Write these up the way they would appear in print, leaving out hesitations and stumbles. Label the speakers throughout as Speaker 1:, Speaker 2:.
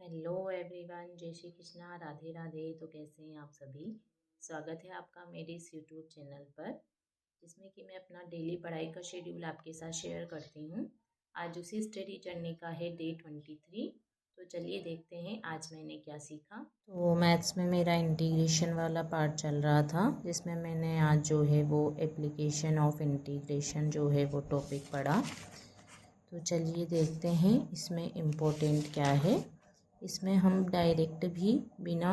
Speaker 1: Hello everyone, जय श्री कृष्णा, राधे राधे। तो कैसे हैं आप सभी। स्वागत है आपका मेरे इस यूट्यूब चैनल पर, जिसमें कि मैं अपना डेली पढ़ाई का शेड्यूल आपके साथ शेयर करती हूँ। आज उसी स्टडी जर्नी का है डे 23। तो चलिए देखते हैं आज मैंने क्या सीखा। तो मैथ्स में मेरा इंटीग्रेशन वाला पार्ट चल रहा था, जिसमें मैंने आज जो है वो एप्लीकेशन ऑफ इंटीग्रेशन जो है वो टॉपिक पढ़ा। तो चलिए देखते हैं इसमें इम्पोर्टेंट क्या है। इसमें हम डायरेक्ट भी बिना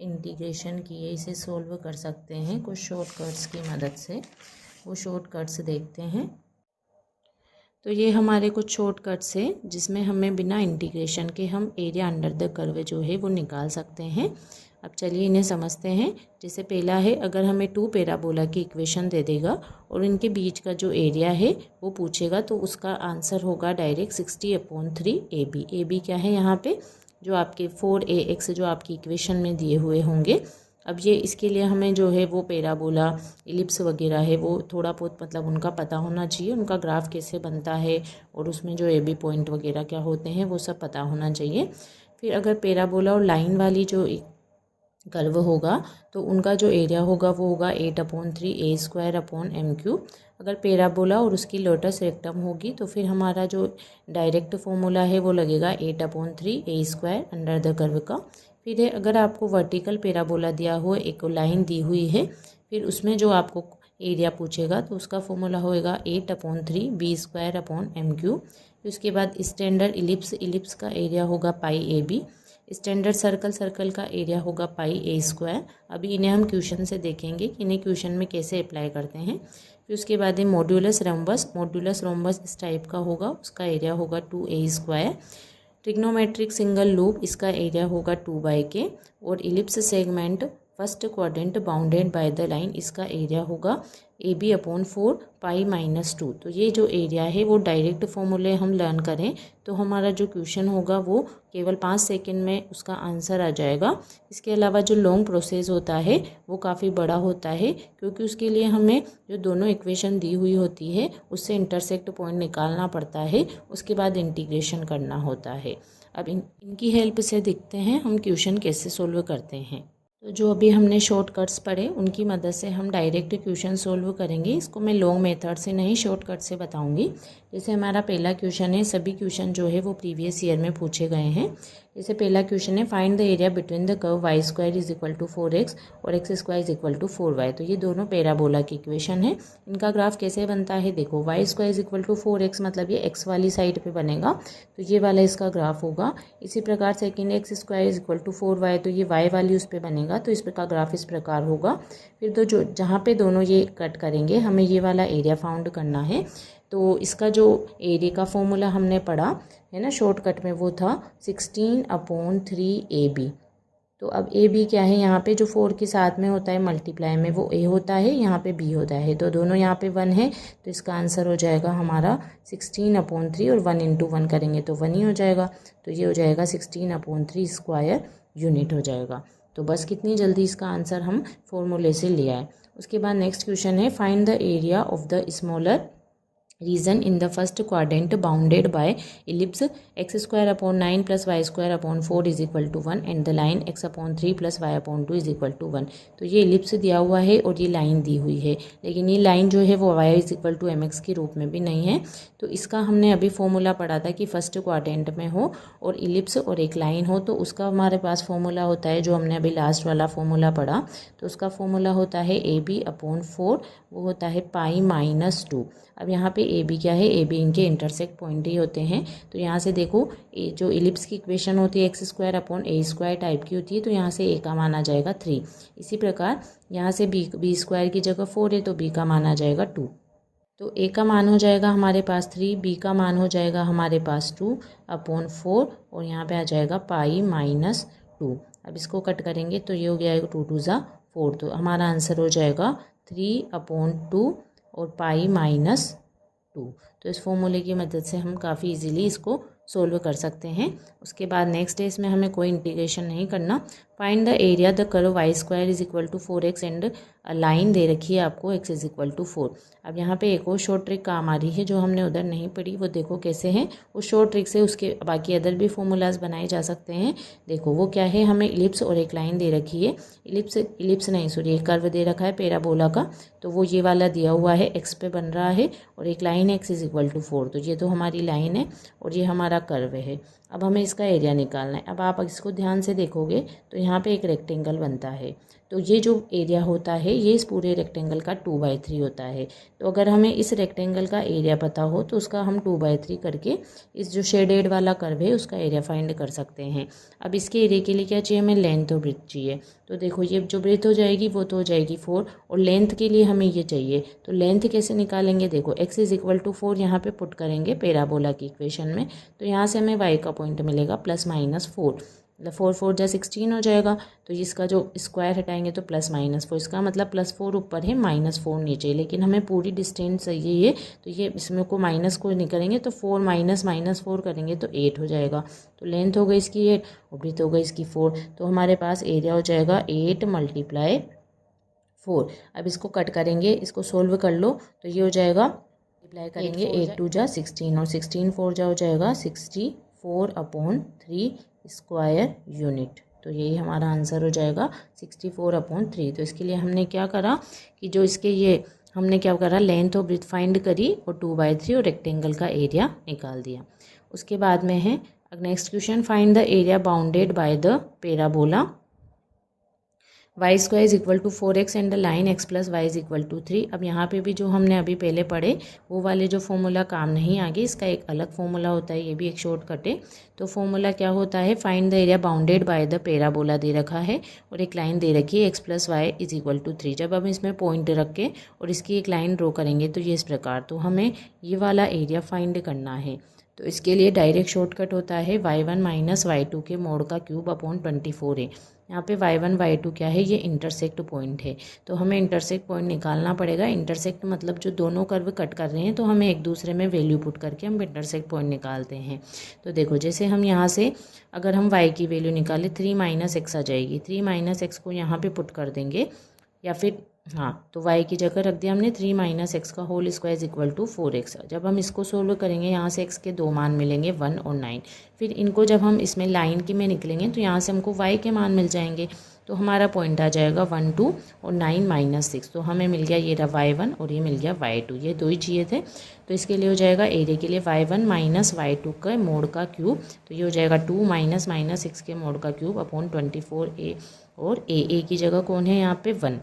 Speaker 1: इंटीग्रेशन किए इसे सोल्व कर सकते हैं कुछ शॉर्टकट्स की मदद से। वो शॉर्टकट्स देखते हैं। तो ये हमारे कुछ शॉर्टकट्स हैं जिसमें हमें बिना इंटीग्रेशन के हम एरिया अंडर द कर्व जो है वो निकाल सकते हैं। अब चलिए इन्हें समझते हैं। जैसे पहला है, अगर हमें 2 पैराबोला की इक्वेशन दे देगा और इनके बीच का जो एरिया है वो पूछेगा, तो उसका आंसर होगा डायरेक्ट 60/3 AB। AB क्या है यहाँ पे, जो आपके 4AX जो आपकी इक्वेशन में दिए हुए होंगे। अब ये इसके लिए हमें जो है वो पैराबोला, इलिप्स वगैरह है वो थोड़ा बहुत मतलब उनका पता होना चाहिए, उनका ग्राफ कैसे बनता है और उसमें जो AB पॉइंट वगैरह क्या होते हैं वो सब पता होना चाहिए। फिर अगर पैराबोला और लाइन वाली जो कर्व होगा तो उनका जो एरिया होगा वो होगा 8/3 A²/m³। अगर पैराबोला और उसकी लोटस रेक्टम होगी तो फिर हमारा जो डायरेक्ट फॉर्मूला है वो लगेगा 8/3 A² अंडर द कर्व का। फिर है, अगर आपको वर्टिकल पैराबोला दिया हो, एक लाइन दी हुई है, फिर उसमें जो आपको एरिया पूछेगा तो उसका फॉर्मूला होएगा 8/3 B²/m³। फिर उसके बाद स्टैंडर्ड इलिप्स का एरिया होगा πAB। स्टैंडर्ड सर्कल का एरिया होगा πA²। अभी इन्हें हम क्वेश्चन से देखेंगे कि इन्हें क्वेश्चन में कैसे अप्लाई करते हैं। फिर उसके बाद है मॉड्यूलस रोम्बस इस टाइप का होगा, उसका एरिया होगा 2A²। ट्रिग्नोमेट्रिक सिंगल लूप, इसका एरिया होगा 2/k। और ellipse segment first quadrant bounded by the line, इसका एरिया होगा AB/4 π-2। तो ये जो एरिया है वो डायरेक्ट फॉर्मूले हम लर्न करें तो हमारा जो क्वेश्चन होगा वो केवल 5 सेकंड में उसका आंसर आ जाएगा। इसके अलावा जो लॉन्ग प्रोसेस होता है वो काफ़ी बड़ा होता है, क्योंकि उसके लिए हमें जो दोनों इक्वेशन दी हुई होती है उससे इंटरसेक्ट पॉइंट निकालना पड़ता है, उसके बाद इंटीग्रेशन करना होता है। अब इनकी हेल्प से देखते हैं हम क्वेश्चन कैसे सोल्व करते हैं। तो जो अभी हमने शॉर्टकट्स पढ़े उनकी मदद से हम डायरेक्ट क्वेश्चन सोल्व करेंगे। इसको मैं लॉन्ग मेथड से नहीं शॉर्टकट से बताऊंगी। जैसे हमारा पहला क्वेश्चन है, सभी क्वेश्चन जो है वो प्रीवियस ईयर में पूछे गए हैं। जैसे पहला क्वेश्चन है, find the area between the curve y² = 4x और x² = 4y। तो ये दोनों पैराबोला की इक्वेशन है। इनका ग्राफ कैसे बनता है, देखो y² = 4x मतलब ये x वाली साइड पे बनेगा, तो ये वाला इसका ग्राफ होगा। इसी प्रकार सेकेंड x² = 4y, तो ये y वाली उस पर बनेगा, तो इस का ग्राफ इस प्रकार होगा। फिर तो जो जहाँ पे दोनों ये कट करेंगे हमें ये वाला एरिया फाउंड करना है। तो इसका जो एरिया का फॉर्मूला हमने पढ़ा है ना शॉर्टकट में, वो था 16/3 AB। तो अब AB क्या है, यहाँ पे जो 4 के साथ में होता है मल्टीप्लाई में वो A होता है, यहाँ पे B होता है, तो दोनों यहाँ पे 1 है, तो इसका आंसर हो जाएगा हमारा 16/3 और 1 × 1 करेंगे तो 1 ही हो जाएगा। तो ये हो जाएगा 16/3 स्क्वायर यूनिट हो जाएगा। तो बस कितनी जल्दी इसका आंसर हम फॉर्मूले से ले आए। उसके बाद नेक्स्ट क्वेश्चन है, find the area of the smaller region in the first quadrant bounded by ellipse x² + y² 4 = 1 and the line x/3 + y/2 = 1। तो ये इलिप्स दिया हुआ है और ये लाइन दी हुई है, लेकिन ये लाइन जो है वो y = mx के रूप में भी नहीं है। तो इसका हमने अभी फॉर्मूला पढ़ा था कि फर्स्ट क्वाड्रेंट में हो और इलिप्स और एक लाइन हो, तो उसका हमारे पास फॉर्मूला होता है जो हमने अभी लास्ट वाला फॉर्मूला पढ़ा। तो उसका फॉर्मूला होता है AB/4, वो होता है π-2। अब यहाँ पे AB क्या है, AB इनके इंटरसेक्ट पॉइंट ही होते हैं। तो यहाँ से देखो जो इलिप्स की इक्वेशन होती है x² टाइप की होती है, तो यहाँ से A का मान आ जाएगा 3। इसी प्रकार यहाँ से B² की जगह 4 है तो B का मान आ जाएगा 2। तो A का मान हो जाएगा हमारे पास 3, B का मान हो जाएगा हमारे पास 2/4 और यहाँ पे आ जाएगा π-2। अब इसको कट करेंगे तो ये हो गया 2 × 2 = 4, तो हमारा आंसर हो जाएगा 3/2 और π-2। तो इस फॉर्मूले की मदद से हम काफ़ी इजीली इसको सोल्व कर सकते हैं। उसके बाद नेक्स्ट डे इसमें हमें कोई इंटीग्रेशन नहीं करना, find the area the curve y square is equal to 4x and line दे रखी है आपको x इज इक्वल टू 4। अब यहाँ पे एक और शॉर्ट ट्रिक काम आ रही है जो हमने उधर नहीं पढ़ी, वो देखो कैसे है। उस शॉर्ट ट्रिक से उसके बाकी अदर भी फॉर्मूलाज बनाए जा सकते हैं। देखो वो क्या है, हमें इलिप्स और एक लाइन दे रखी है। इलिप्स नहीं सॉरी, एक कर्व दे रखा है पैराबोला का, तो वो ये वाला दिया हुआ है, x पे बन रहा है और एक लाइन है x इज इक्वल टू 4। तो ये तो हमारी लाइन है और ये हमारा कर्व है। अब हमें इसका एरिया निकालना है। अब आप इसको ध्यान से देखोगे तो यहाँ पे एक रेक्टेंगल बनता है, तो ये जो एरिया होता है ये इस पूरे रेक्टेंगल का 2/3 होता है। तो अगर हमें इस रेक्टेंगल का एरिया पता हो तो उसका हम 2/3 करके इस जो शेडेड वाला कर्व है उसका एरिया फाइंड कर सकते हैं। अब इसके एरिया के लिए क्या चाहिए, हमें लेंथ और ब्रेथ चाहिए। तो देखो ये जो ब्रेथ हो जाएगी वो तो हो जाएगी 4 और लेंथ के लिए हमें ये चाहिए। तो लेंथ कैसे निकालेंगे, देखो x इज इक्वल टू 4 यहाँ पे पुट करेंगे पैराबोला की इक्वेशन में, तो यहाँ से हमें y का पॉइंट मिलेगा +-4, मतलब 4 4 जा 16 हो जाएगा। तो इसका जो स्क्वायर हटाएंगे तो +-4, इसका मतलब +4 ऊपर है -4 नीचे, लेकिन हमें पूरी डिस्टेंस चाहिए ये, तो ये इसमें को माइनस को निकलेंगे तो 4 -4 करेंगे तो 8 हो जाएगा। तो लेंथ हो गई इसकी 8 और ब्रेथ हो गई इसकी 4, तो हमारे पास एरिया हो जाएगा 8 × 4। अब इसको कट करेंगे, इसको सोल्व कर लो तो ये हो जाएगा, मल्टीप्लाई करेंगे 8 2 जा 16 और 16 4 जा हो जाएगा 64/3 स्क्वायर यूनिट। तो यही हमारा आंसर हो जाएगा 64/3। तो इसके लिए हमने क्या करा कि जो इसके ये हमने क्या करा, लेंथ और ब्रेथ फाइंड करी और 2/3 और रेक्टेंगल का एरिया निकाल दिया। उसके बाद में है next question, find the area bounded by the parabola Y square is equal to 4x and the line x + y is equal to 3। अब यहाँ पे भी जो हमने अभी पहले पढ़े वो वाले जो फॉर्मूला काम नहीं आगे, इसका एक अलग फॉर्मूला होता है, ये भी एक शॉर्टकट है। तो फॉर्मूला क्या होता है, find the area bounded by the parabola दे रखा है और एक लाइन दे रखी है x + y is equal to 3। जब हम इसमें पॉइंट रख के और इसकी एक लाइन ड्रॉ करेंगे तो ये इस प्रकार, तो हमें ये वाला एरिया फाइंड करना है। तो इसके लिए डायरेक्ट शॉर्टकट होता है y1 - y2 के मोड का क्यूब अपॉन 24 है। यहाँ पे y1 y2 क्या है, ये इंटरसेक्ट पॉइंट है, तो हमें इंटरसेक्ट पॉइंट निकालना पड़ेगा। इंटरसेक्ट मतलब जो दोनों कर्व कट कर रहे हैं, तो हमें एक दूसरे में वैल्यू पुट करके हम इंटरसेक्ट पॉइंट निकालते हैं। तो देखो जैसे हम यहाँ से अगर हम y की वैल्यू निकालें 3 - x आ जाएगी, 3 - x को यहाँ पे पुट कर देंगे, या फिर हाँ तो y की जगह रख दिया हमने 3 - x का whole square is equal to 4x। जब हम इसको सोल्व करेंगे यहाँ से x के दो मान मिलेंगे 1 और 9, फिर इनको जब हम इसमें लाइन की में निकलेंगे तो यहाँ से हमको y के मान मिल जाएंगे। तो हमारा पॉइंट आ जाएगा 1 2 और 9 - 6, तो हमें मिल गया ये रहा y1 और ये मिल गया y2, ये दो ही चाहिए थे। तो इसके लिए हो जाएगा एरिया के लिए y1 - y2 के मोड का क्यूब, तो ये हो जाएगा 2 - -6 के मोड का क्यूब अपॉन 24a, और a की जगह कौन है यहाँ पे 1,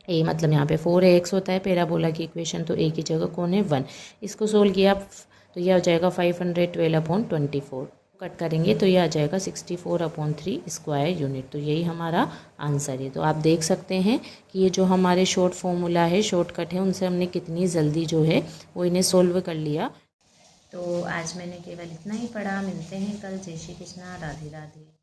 Speaker 1: ए मतलब यहाँ पे 4ax होता है पैराबोला की इक्वेशन, तो ए की जगह कौन है 1। इसको सोल्व किया तो यह हो जाएगा 512/24, कट करेंगे तो यह आ जाएगा 64/3 स्क्वायर यूनिट। तो यही हमारा आंसर है। तो आप देख सकते हैं कि ये जो हमारे शॉर्ट फॉर्मूला है, शॉर्टकट है, उनसे हमने कितनी जल्दी जो है वो इन्हें सोल्व कर लिया। तो आज मैंने केवल इतना ही पढ़ा। मिलते हैं कल। जय श्री कृष्णा, राधे राधे।